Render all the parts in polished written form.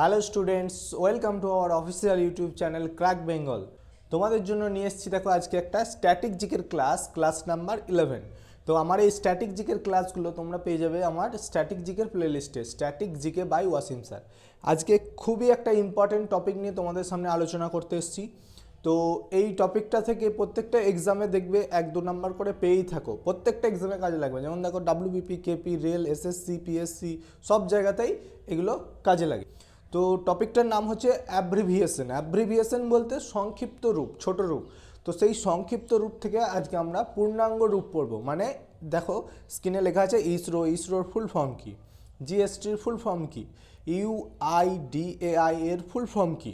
Hello students, welcome to our official YouTube channel crack Bengal. তোমাদের জন্য নিয়ে এসেছি দেখো আজকে একটা স্ট্যাটিক জিকের ক্লাস নাম্বার 11। তো আমার এই স্ট্যাটিক জিকের ক্লাসগুলো তোমরা পেয়ে যাবে আমার স্ট্যাটিক জিকের প্লেলিস্টে, static GK by Wasim sir. আজকে খুবই একটা ইম্পর্টেন্ট টপিক নিয়ে তোমাদের সামনে আলোচনা করতে এসেছি। তো এই টপিকটা থেকে প্রত্যেকটা এক্সামে দেখবে 1-2 নাম্বার করে পেয়েই থাকো, প্রত্যেকটা এক্সামে কাজে লাগবে। যেমন দেখো WBP, KP, rail, SSC, PSC সব জায়গাতেই এগুলো কাজে লাগে। তো টপিকটার নাম হচ্ছে অ্যাব্রিভিয়েশন বলতে সংক্ষিপ্ত রূপ, ছোট রূপ। তো সেই সংক্ষিপ্ত রূপ থেকে আজকে আমরা পূর্ণাঙ্গ রূপ পড়ব। মানে দেখো স্ক্রিনে লেখা আছে ইসরোর ফুল ফর্ম কি, জিএসটির ফুল ফর্ম কি, ইউআইডিএআই এর ফুল ফর্ম কি,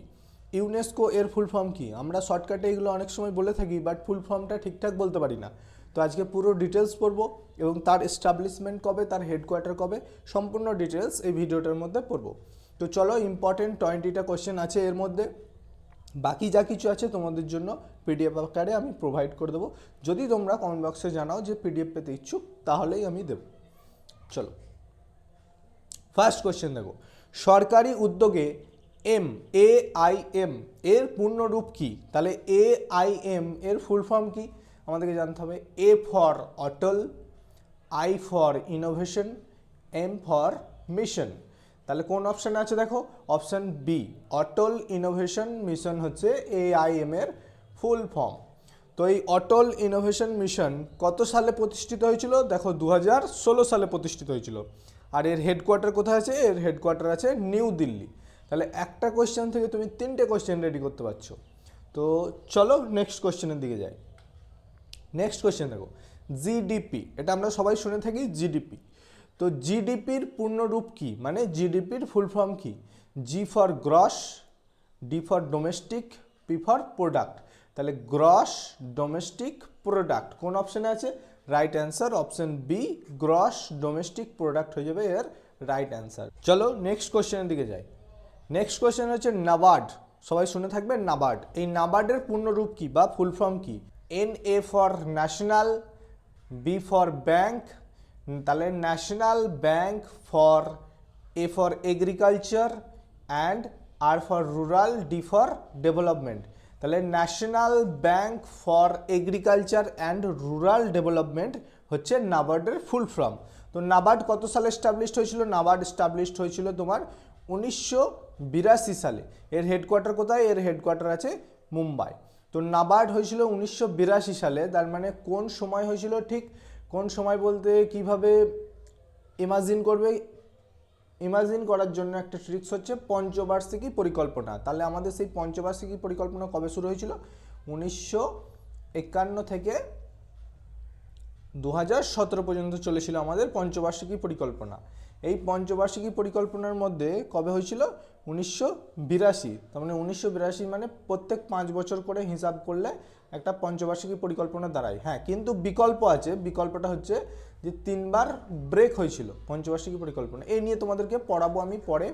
ইউনেস্কো এর ফুল ফর্ম কি। আমরা শর্টকাটে এগুলো অনেক সময় বলে থাকি, বাট ফুল ফর্মটা ঠিকঠাক বলতে পারি না। তো আজকে পুরো ডিটেলস পড়বো এবং তার এস্টাবলিশমেন্ট কবে, তার হেডকোয়ার্টার কবে, সম্পূর্ণ ডিটেলস এই ভিডিওটার মধ্যে পড়বো। তো চলো, ইম্পর্টেন্ট 20টা কোয়েশ্চেন আছে এর মধ্যে। বাকি যা কিছু আছে তোমাদের জন্য পিডিএফ আকারে আমি প্রোভাইড করে দেবো। যদি তোমরা কমেন্ট বক্সে জানাও যে পিডিএফ পেতে ইচ্ছুক, তাহলেই আমি দেব। চলো, ফার্স্ট কোয়েশ্চেন দেখো, সরকারি উদ্যোগে এআইএম এর পূর্ণরূপ কি? তাহলে এআইএম এর ফুল ফর্ম কি আমাদেরকে জানতে হবে। A for Atal, I for innovation, M for mission. তাহলে কোন অপশান আছে দেখো, option B, Atal innovation mission হচ্ছে এআইএম এর ফুল ফর্ম। তো এই অটল ইনোভেশন মিশন কত সালে প্রতিষ্ঠিত হয়েছিল? দেখো 2016 সালে প্রতিষ্ঠিত হয়েছিল। আর এর হেডকোয়ার্টার কোথায় আছে? এর হেডকোয়ার্টার আছে নিউ দিল্লি। তাহলে একটা কোয়েশ্চেন থেকে তুমি 3টে কোয়েশ্চেন রেডি করতে পারছো। তো চলো নেক্সট কোয়েশ্চেনের দিকে যাই। নেক্সট কোয়েশ্চেন দেখো, জিডিপি, এটা আমরা সবাই শুনে থাকি জিডিপি। তো জিডিপির পূর্ণরূপ কি, মানে জিডিপির ফুল ফর্ম কি? G for gross, D for domestic, P for product. তাহলে গ্রস ডোমেস্টিক প্রোডাক্ট কোন অপশানে আছে? Right answer option B, gross domestic product হয়ে যাবে এর রাইট অ্যান্সার। চলো নেক্সট কোয়েশ্চেনের দিকে যাই। নেক্সট কোয়েশ্চেন হচ্ছে নাবার্ড, সবাই শুনে থাকবে নাবার্ড। এই নাবার্ডের পূর্ণরূপ কি বা ফুল ফর্ম কি? N A for national, B for bank, তাহলে national bank, for A for agriculture and R for rural, D for development. তাহলে national bank for agriculture and rural development হচ্ছে নাবার্ডের ফুল ফর্ম। তো নাবার্ড কত সালে এস্টাবলিশড হয়েছিল? NABARD established হয়েছিল তোমার 1982 সালে। এর হেডকোয়ার্টার কোথায়? এর হেডকোয়ার্টার আছে মুম্বাই। তো নাবার্ড হয়েছিল 1982 সালে। তার মানে কোন সময় হয়েছিল? ঠিক কোন সময় বলতে কিভাবে ইমাজিন করবে? ইমাজিন করার জন্য একটা ট্রিক্স হচ্ছে পঞ্চবার্ষিকী পরিকল্পনা। তাহলে আমাদের সেই পঞ্চবার্ষিকী পরিকল্পনা কবে শুরু হয়েছিল? 1951 থেকে 2017 পর্যন্ত চলেছিল আমাদের পঞ্চবার্ষিকী পরিকল্পনা। এই পঞ্চবার্ষিকী পরিকল্পনার মধ্যে কবে হয়েছিল? 1982। তার মানে 1982 মানে প্রত্যেক 5 বছর করে হিসাব করলে একটা পঞ্চবার্ষিকী পরিকল্পনা দাঁড়ায়। হ্যাঁ, কিন্তু বিকল্প আছে। বিকল্পটা হচ্ছে যে 3বার ব্রেক হয়েছিল পঞ্চবার্ষিকী পরিকল্পনা। এই নিয়ে তোমাদেরকে পড়াবো আমি পরে।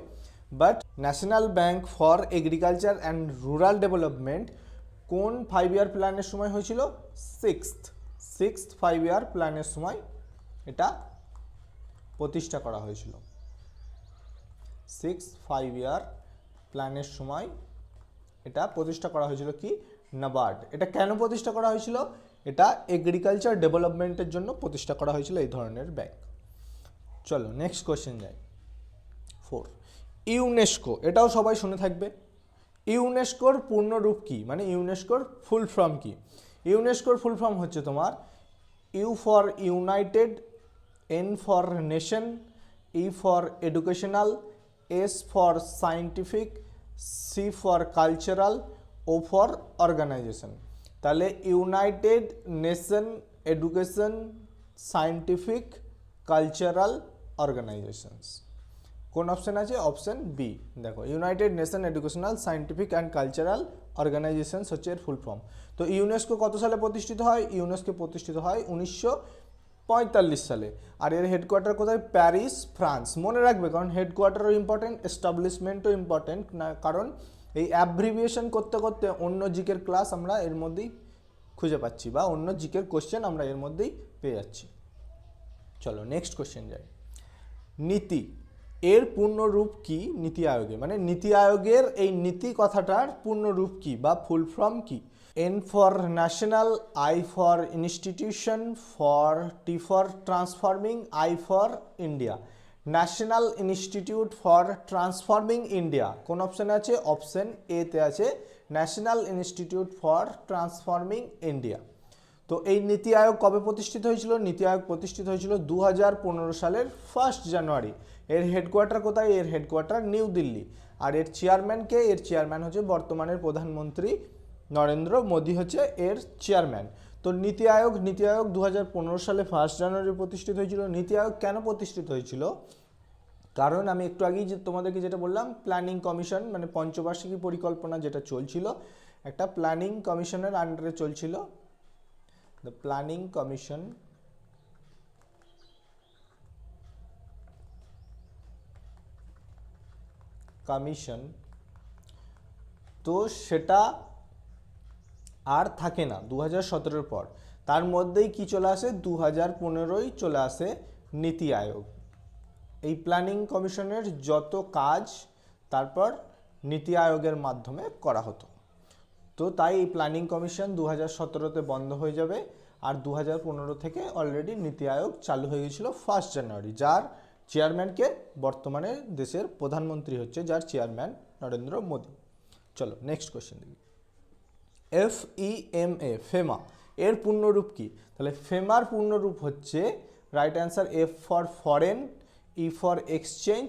But national bank for agriculture and rural development কোন 5 ইয়ার প্ল্যানের সময় হয়েছিল? সিক্সথ 5 ইয়ার প্ল্যানের সময় এটা প্রতিষ্ঠা করা হয়েছিল। 5 ইয়ার প্ল্যানের সময় এটা প্রতিষ্ঠা করা হয়েছিল কি? নাবার্ড। এটা কেন প্রতিষ্ঠা করা হয়েছিল? এটা এগ্রিকালচার ডেভেলপমেন্টের জন্য প্রতিষ্ঠা করা হয়েছিল এই ধরনের ব্যাংক। চলো নেক্সট কোয়েশ্চেন যাই। 4, ইউনেস্কো, এটাও সবাই শুনে থাকবে। ইউনেস্কোর পূর্ণরূপ কি, মানে ইউনেস্কোর ফুল ফর্ম কি? ইউনেস্কোর ফুল ফর্ম হচ্ছে তোমার U for united, N for nation, E for educational, S for scientific, C for cultural, O for organisation. তাহলে united nation, education, scientific, cultural, organisations. কোন অপশান আছে? Option B. দেখো united nation educational scientific and cultural organisations হচ্ছে এর full form. তো UNESCO কত সালে প্রতিষ্ঠিত হয়? ইউনেস্কো প্রতিষ্ঠিত হয় 1945 সালে। আর এর হেডকোয়ার্টার কোথায়? Paris, France. মনে রাখবে, কারণ হেডকোয়ার্টারও ইম্পর্টেন্ট, এস্টাবলিশমেন্টও ইম্পর্টেন্ট না, কারণ এই অ্যাব্রিভিয়েশন করতে করতে অন্য জিকের ক্লাস আমরা এর মধ্যেই খুঁজে পাচ্ছি, বা অন্য জিকের কোশ্চেন আমরা এর মধ্যেই পেয়ে যাচ্ছি। চলো নেক্সট কোশ্চেন যাই। নীতি, এর পূর্ণরূপ কি নীতি আয়োগে, মানে নীতি আয়োগের এই নীতি কথাটার পূর্ণরূপ কি বা ফুল ফর্ম কি? N for national, I for institution, for T for transforming, I for India. National institute for transforming India কোন অপশানে আছে? অপশন এ তে আছে, national institute for transforming India. তো এই নীতি আয়োগ কবে প্রতিষ্ঠিত হয়েছিল? নীতি আয়োগ প্রতিষ্ঠিত হয়েছিল 2015 সালের 1 জানুয়ারি। এর হেডকোয়ার্টার কোথায়? এর হেডকোয়ার্টার নিউ দিল্লি। আর এর চেয়ারম্যান কে? এর চেয়ারম্যান হচ্ছে বর্তমানের প্রধানমন্ত্রী নরেন্দ্র মোদী হচ্ছে এর চেয়ারম্যান। তো নীতি আয়োগ 2015 সালে 1 জানুয়ারি প্রতিষ্ঠিত হয়েছিল। নীতি আয়োগ কেন প্রতিষ্ঠিত হয়েছিল? কারণ আমি একটু আগেই তোমাদেরকে যেটা বললাম, প্ল্যানিং কমিশন মানে পঞ্চবার্ষিকী পরিকল্পনা যেটা চলছিল, একটা প্ল্যানিং কমিশনের আন্ডারে চলছিল। দ্য প্ল্যানিং কমিশন তো সেটা আর থাকে না 2017 পর। তার মধ্যেই কি চলে আসে? 2015 চলে আসে নীতি আয়োগ। এই প্ল্যানিং কমিশনের যত কাজ তারপর নীতি আয়োগের মাধ্যমে করা হতো। তো তাই এই প্ল্যানিং কমিশন 2017-তে বন্ধ হয়ে যাবে, আর 2015 থেকে অলরেডি নীতি আয়োগ চালু হয়ে গেছিল 1 জানুয়ারি, যার চেয়ারম্যানকে বর্তমানে দেশের প্রধানমন্ত্রী হচ্ছে, যার চেয়ারম্যান নরেন্দ্র মোদী। চলো নেক্সট কোয়েশ্চেন দেখি। FEMA, ফেমা এর পূর্ণরূপ কি? তাহলে ফেমার পূর্ণরূপ হচ্ছে, right answer, F for foreign, E for exchange,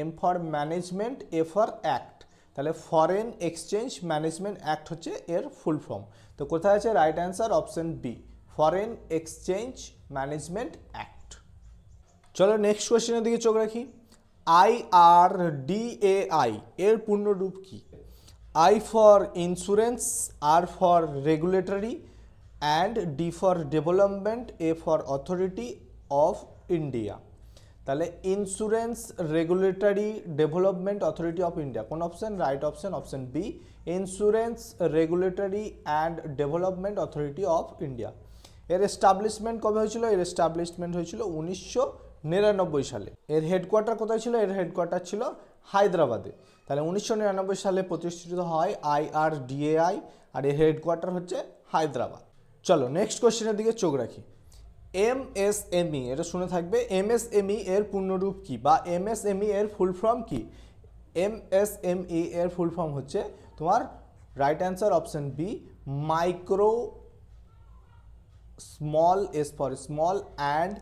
M for management, A for act. তাহলে ফরেন এক্সচেঞ্জ ম্যানেজমেন্ট অ্যাক্ট হচ্ছে এর ফুল ফর্ম। তো কোথায় আছে? Right answer option B, foreign exchange management act. চলো নেক্সট কোয়েশ্চেনের দিকে চোখ রাখি। IRDAI এর পূর্ণরূপ কি? I for insurance, R for regulatory, and D for development, A for authority of India. তাহলে insurance, regulatory, development, authority of India কোন option? Right option option B, insurance, regulatory and development authority of India. এর establishment কবে হয়েছিল? এর establishment হয়েছিল 1999 সালে। এর headquarter কোথায় ছিল? এর হেডকোয়ার্টার ছিল হায়দ্রাবাদে। তাহলে 1999 সালে প্রতিষ্ঠিত হয় IRDAI, আর এর হেডকোয়ার্টার হচ্ছে হায়দ্রাবাদ। চলো নেক্সট কোয়েশ্চেনের দিকে চোখ রাখি। MSME, এটা শুনে থাকবে। MSME এর পূর্ণরূপ কি বা MSME এর ফুল ফর্ম কি? MSME এর ফুল ফর্ম হচ্ছে তোমার, right answer option B, micro small, S for small, and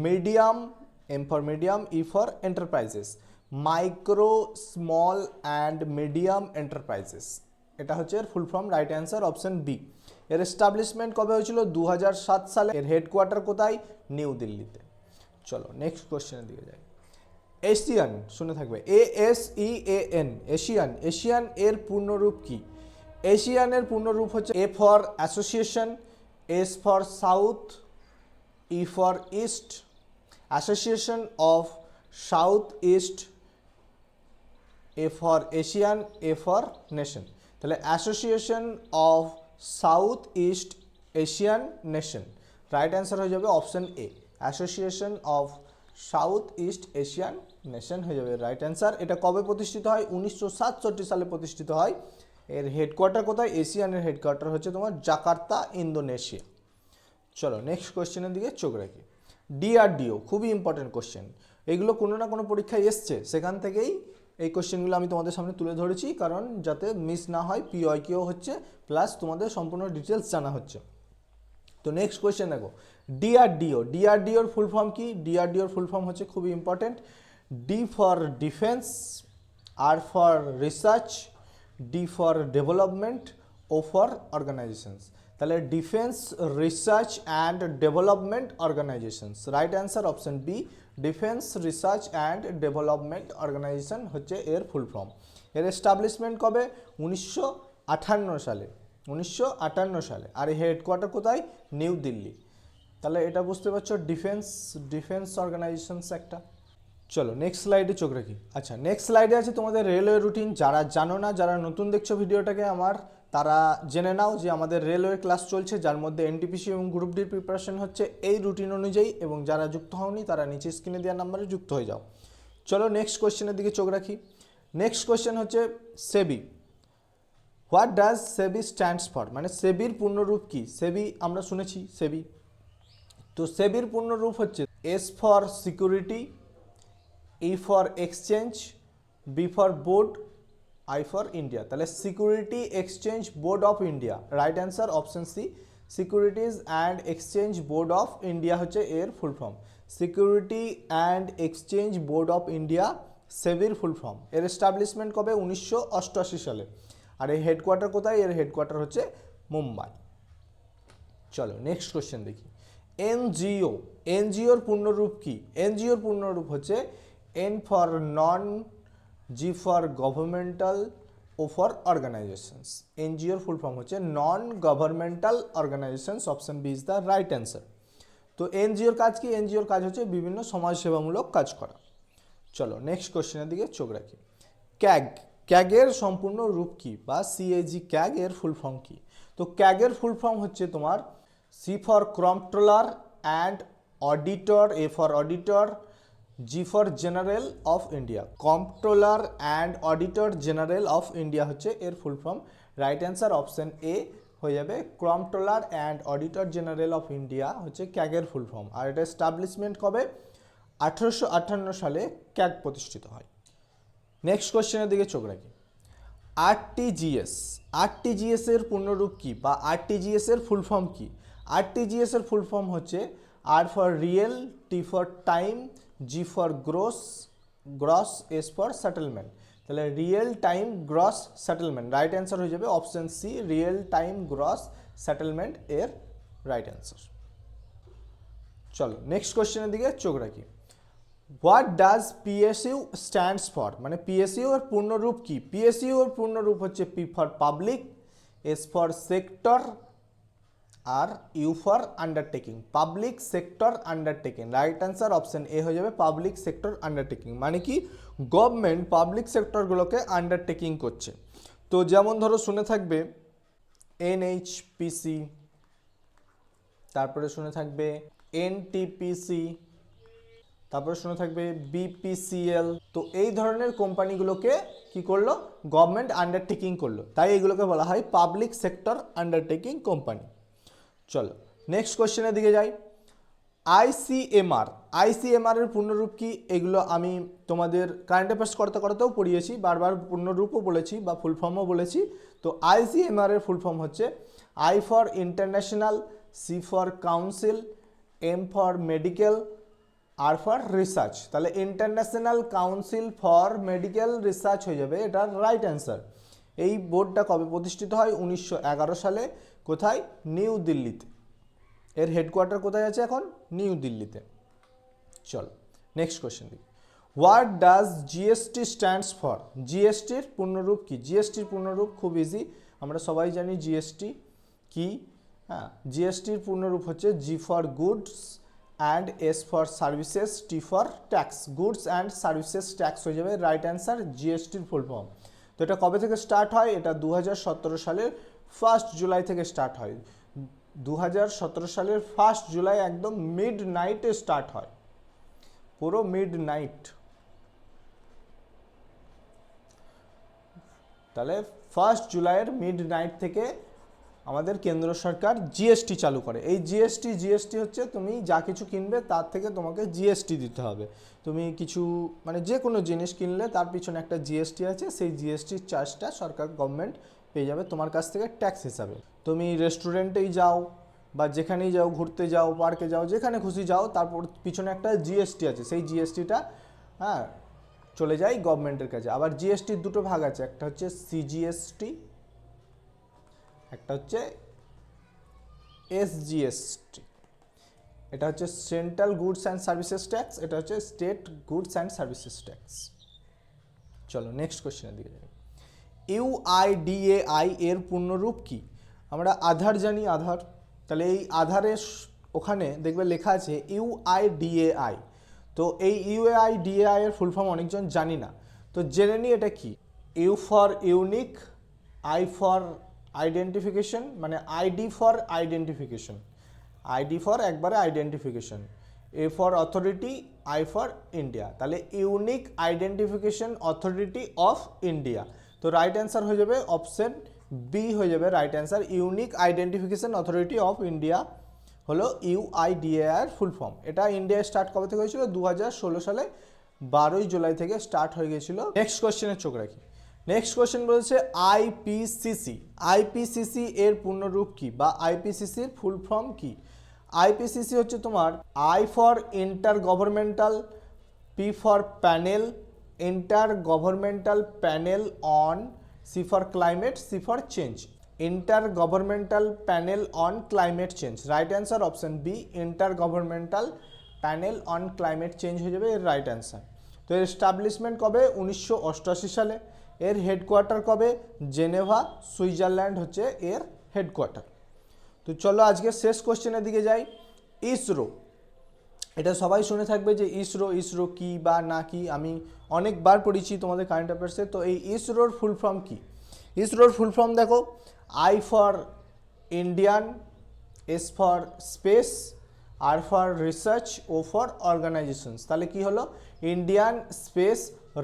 medium, M for medium, E for enterprises. Micro small and medium enterprises, এটা হচ্ছে এর full form. Right answer option B. এর establishment কবে হয়েছিল? 2007 সালে। এর হেডকোয়ার্টার কোথায়? নিউ দিল্লিতে। চলো নেক্সট কোয়েশ্চেনের দিকে যাই। এশিয়ান শুনে থাকবে, ASEAN, এশিয়ান। এশিয়ান এর পূর্ণরূপ কি? এশিয়ানের পূর্ণরূপ হচ্ছে A for association, S for south, E for east, association of south east, A for Asian, A for nation. তাহলে association of south east Asian nation, right answer হয়ে যাবে option A, association of south east Asian nation হয়ে যাবে right answer. এটা কবে প্রতিষ্ঠিত হয়? 1967 সালে প্রতিষ্ঠিত হয়। এর হেডকোয়ার্টার কোথায়? এশিয়ানের হেডকোয়ার্টার হচ্ছে তোমার জাকার্তা, ইন্দোনেশিয়া। চলো নেক্সট কোয়েশ্চেনের দিকে চোখ রাখি। DRDO, খুবই ইম্পর্টেন্ট কোয়েশ্চেন। এগুলো কোনো না কোনো পরীক্ষায় এসছে, সেখান থেকেই এই কোয়েশ্চেনগুলো আমি তোমাদের সামনে তুলে ধরেছি, কারণ যাতে মিস না হয়। PYQ হচ্ছে, প্লাস তোমাদের সম্পূর্ণ ডিটেলস জানা হচ্ছে। তো নেক্সট কোয়েশ্চেন দেখো, DRDOর ফুল ফর্ম কি? DRDOর ফুল ফর্ম হচ্ছে খুবই important, D for defence, R for research, D for development, O for organisations. তাহলে defence, research and development organisations, right answer option B, defence, research and development organisation হচ্ছে এর full form. এর establishment কবে? 1958 সালে। 1958 সালে। আর এই হেডকোয়ার্টার কোথায়? New Delhi. তাহলে এটা বুঝতে পারছো, ডিফেন্স অর্গানাইজেশনস একটা। চলো নেক্সট স্লাইডে চোখ রাখি। আচ্ছা, নেক্সট স্লাইডে আছে তোমাদের রেলওয়ে রুটিন। যারা জানো না, যারা নতুন দেখছো ভিডিওটাকে আমার, তারা জেনে নাও যে আমাদের রেলওয়ে ক্লাস চলছে, যার মধ্যে NTPC এবং গ্রুপ ডির প্রিপারেশন হচ্ছে এই রুটিন অনুযায়ী, এবং যারা যুক্ত হওনি তারা নিচে স্ক্রিনে দেওয়া নাম্বারে যুক্ত হয়ে যাও। চলো নেক্সট কোয়েশ্চেনের দিকে চোখ রাখি। নেক্সট কোয়েশ্চেন হচ্ছে SEBI. What does SEBI stands for, মানে সেবির পূর্ণরূপ কি? সেবি আমরা শুনেছি সেবি, তো সেবির পূর্ণরূপ হচ্ছে S for security, E for exchange, B for board, I for India. তাহলে security exchange board of India, right answer option C. Securities and exchange board of India হচ্ছে এর full form. Security and exchange board of India সেবির full form. এর establishment কবে? 1988 সালে। আর এর headquarter কোথায়? এর হেডকোয়ার্টার হচ্ছে মুম্বাই। চলো নেক্সট কোয়েশ্চেন দেখি। এনজিও, এনজিওর পূর্ণরূপ কি? এনজিওর পূর্ণরূপ হচ্ছে N for non, G for governmental, O for organisations. এনজিওর ফুল ফর্ম হচ্ছে non governmental organisations, option B is the right answer. তো এনজিওর কাজ কি? এনজিওর কাজ হচ্ছে বিভিন্ন সমাজসেবামূলক কাজ করা। চলো নেক্সট কোয়েশ্চেনের দিকে চোখ রাখি। ক্যাগ, ক্যাগের সম্পূর্ণ রূপ কি? বা সিএজি ক্যাগ এর ফুল ফর্ম কি? তো ক্যাগের ফুল ফর্ম হচ্ছে তোমার C for comptroller and auditor, A for auditor, G for general of India. Comptroller and auditor general of India হচ্ছে এর full form. Right answer option A হয়ে যাবে। Comptroller and auditor general of India হচ্ছে ক্যাগের full form. আর এটা establishment কবে? 1858 সালে CAG প্রতিষ্ঠিত হয়। নেক্সট কোয়েশ্চেনের দিকে চোখ রাখি। আরটিজিএস, আরটিজিএস এর পূর্ণরূপ কি? বা আরটিজিএস এর ফুল ফর্ম কি? আরটিজিএস এর ফুল ফর্ম হচ্ছে R for real, T for time, G for gross, gross, S for settlement. তাহলে real time gross settlement, right answer হয়ে যাবে option C, real time gross settlement এর right answer. চলো next কোয়েশ্চেনের দিকে চোখ রাখি। What does PSU stands for, মানে পিএসইউ এর পূর্ণরূপ কি? পিএসইউ এর পূর্ণরূপ হচ্ছে P for public, S for sector, আর U for undertaking. Public sector undertaking, right answer option A হয়ে যাবে পাবলিক সেক্টর আন্ডারটেকিং। মানে কি? গভর্নমেন্ট পাবলিক সেক্টরগুলোকে আন্ডারটেকিং করছে। তো যেমন ধরো শুনে থাকবে এনএইচপিসি, তারপরে শুনে থাকবে এনটিপিসি, তারপরে শুনে থাকবে বিপিসিএল। তো এই ধরনের কোম্পানিগুলোকে কি করলো? গভর্নমেন্ট আন্ডারটেকিং করলো, তাই এগুলোকে বলা হয় পাবলিক সেক্টর আন্ডারটেকিং কোম্পানি। চলো নেক্সট কোয়েশ্চেনের দিকে যাই। আইসিএমআর, আইসিএমআর এর পূর্ণরূপ কি? এগুলো আমি তোমাদের কারেন্ট অ্যাফেয়ার্স করতে করতেও পড়িয়েছি, বারবার পূর্ণরূপও বলেছি বা ফুল ফর্মও বলেছি। তো আইসিএমআর এর ফুল ফর্ম হচ্ছে I for international, C for council, M for medical, R for research. তাহলে international council for medical research হয়ে যাবে এটার রাইট অ্যান্সার। এই বোর্ডটা কবে প্রতিষ্ঠিত হয়? 1911 সালে। কোথায়? নিউ দিল্লিতে। এর হেডকোয়ার্টার কোথায় আছে এখন? নিউ দিল্লিতে। চলো নেক্সট কোয়েশ্চেন দিই। What does GST stands for? জিএসটির পূর্ণরূপ কি? জিএসটির পূর্ণরূপ খুব ইজি, আমরা সবাই জানি জিএসটি কি। হ্যাঁ, জিএসটির পূর্ণরূপ হচ্ছে G for goods and S for services, T for tax. Goods and services tax হয়ে যাবে রাইট অ্যান্সার জিএসটির ফুল ফর্ম। তো এটা কবে থেকে স্টার্ট হয়? এটা 2017 সালের 1 জুলাই থেকে স্টার্ট হয়। 2017 সালের 1 জুলাই একদম মিড নাইটে স্টার্ট হয়, পুরো মিড নাইট। তাহলে 1 জুলাইয়ের মিড নাইট থেকে আমাদের কেন্দ্র সরকার জিএসটি চালু করে। এই জিএসটি হচ্ছে তুমি যা কিছু কিনবে তার থেকে তোমাকে জিএসটি দিতে হবে। তুমি কিছু মানে যে কোনো জিনিস কিনলে তার পিছনে একটা জিএসটি আছে, সেই জিএসটির চার্জটা সরকার গভর্নমেন্ট পেয়ে যাবে তোমার কাছ থেকে ট্যাক্স হিসাবে। তুমি রেস্টুরেন্টেই যাও বা যেখানেই যাও, ঘুরতে যাও, পার্কে যাও, যেখানে খুশি যাও, তারপর পিছনে একটা জিএসটি আছে, সেই জিএসটিটা হ্যাঁ চলে যায় গভর্নমেন্টের কাছে। আবার জিএসটির দুটো ভাগ আছে, একটা হচ্ছে সিজিএসটি, একটা হচ্ছে এসজিএসটি। এটা হচ্ছে central goods and services tax, এটা হচ্ছে state goods and services tax. চলো নেক্সট কোয়েশ্চেনের দিকে যাই। ইউআইডিএআই এর পূর্ণরূপ কি? আমরা আধার জানি, আধার। তাহলে এই আধারের ওখানে দেখবে লেখা আছে ইউআইডিএআই। তো এই ইউআইডিএআই এর ফুল ফর্ম অনেকজন জানি না, তো জেনে নিই এটা কি। U for unique, I for identification, মানে ID for identification, ID for একবারে identification, A for authority, I for India, তাহলে unique identification authority of India. তো রাইট অ্যান্সার হয়ে যাবে অপশন বি হয়ে যাবে right answer. Unique identification authority of India হলো UIDAI full form. এটা ইন্ডিয়ায় স্টার্ট কবে থেকে হয়েছিল? 2016 সালে 12ই জুলাই থেকে স্টার্ট হয়ে গেছিল। নেক্সট কোশ্চেনের চোখ রাখি। নেক্সট কোশ্চেন বলছে আইপিসিসি। আইপিসিসি এর পূর্ণরূপ কি বা আইপিসিসির ফুল ফর্ম কি? আইপিসিসি হচ্ছে তোমার I for intergovernmental, P for panel, intergovernmental panel on, C for climate, C for change. Intergovernmental panel on climate change. Right answer option B, intergovernmental panel on climate change হয়ে যাবে এর right answer. তো এর establishment কবে? 1988 সালে। এর headquarter কবে? Geneva, Switzerland হচ্ছে এর হেডকোয়ার্টার। তো চলো আজকে শেষ কোশ্চেনের দিকে যাই। ইসরো, এটা সবাই শুনে থাকবে যে ইসরো, ইসরো কি বা না কি, আমি অনেকবার পড়েছি তোমাদের কারেন্ট অ্যাফেয়ার্সে। তো এই ইসরোর ফুল ফর্ম কি? ইসরোর ফুল ফর্ম দেখো, I for Indian, S for space, R for research, O for organisations. তাহলে কি হলো? Indian space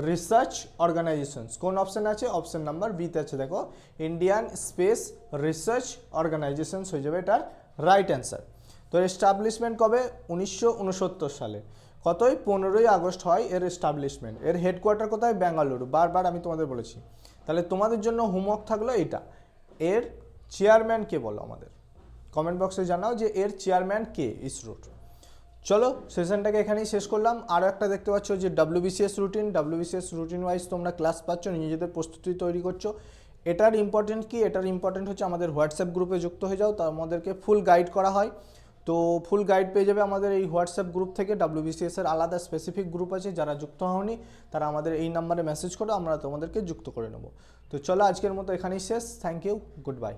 research organisations. কোন অপশন আছে? অপশন নাম্বার বিতে আছে দেখো, ইন্ডিয়ান স্পেস রিসার্চ অর্গানাইজেশনস হয়ে যাবে এটার রাইট অ্যান্সার। তো এস্টাবলিশমেন্ট কবে? 1969 সালে। কতই? 15ই আগস্ট হয় এর এস্টাবলিশমেন্ট। এর হেডকোয়ার্টার কোথায়? বেঙ্গালুরু। বারবার আমি তোমাদের বলেছি। তাহলে তোমাদের জন্য হোমওয়ার্ক থাকলো এটা, এর চেয়ারম্যান কে বলো আমাদের, কমেন্ট বক্সে জানাও যে এর চেয়ারম্যান কে ইসরোর। চলো সেশনটাকে এখানেই শেষ করলাম। আরও একটা দেখতে পাচ্ছ যে WBCS routine, WBCS routine wise তোমরা ক্লাস পাচ্ছ, নিজেদের প্রস্তুতি তৈরি করছো। এটার ইম্পর্টেন্ট কি? এটার ইম্পর্টেন্ট হচ্ছে আমাদের হোয়াটসঅ্যাপ গ্রুপে যুক্ত হয়ে যাও, তার আমাদেরকে ফুল গাইড করা হয়। তো ফুল গাইড পেয়ে যাবে আমাদের এই হোয়াটসঅ্যাপ গ্রুপ থেকে। ডাব্লিউবিসিএস এর আলাদা স্পেসিফিক গ্রুপ আছে, যারা যুক্ত হওনি তারা আমাদের এই নাম্বারে মেসেজ করো, আমরা তোমাদেরকে যুক্ত করে নেব। তো চলো আজকের মতো এখানেই শেষ। Thank you, good by.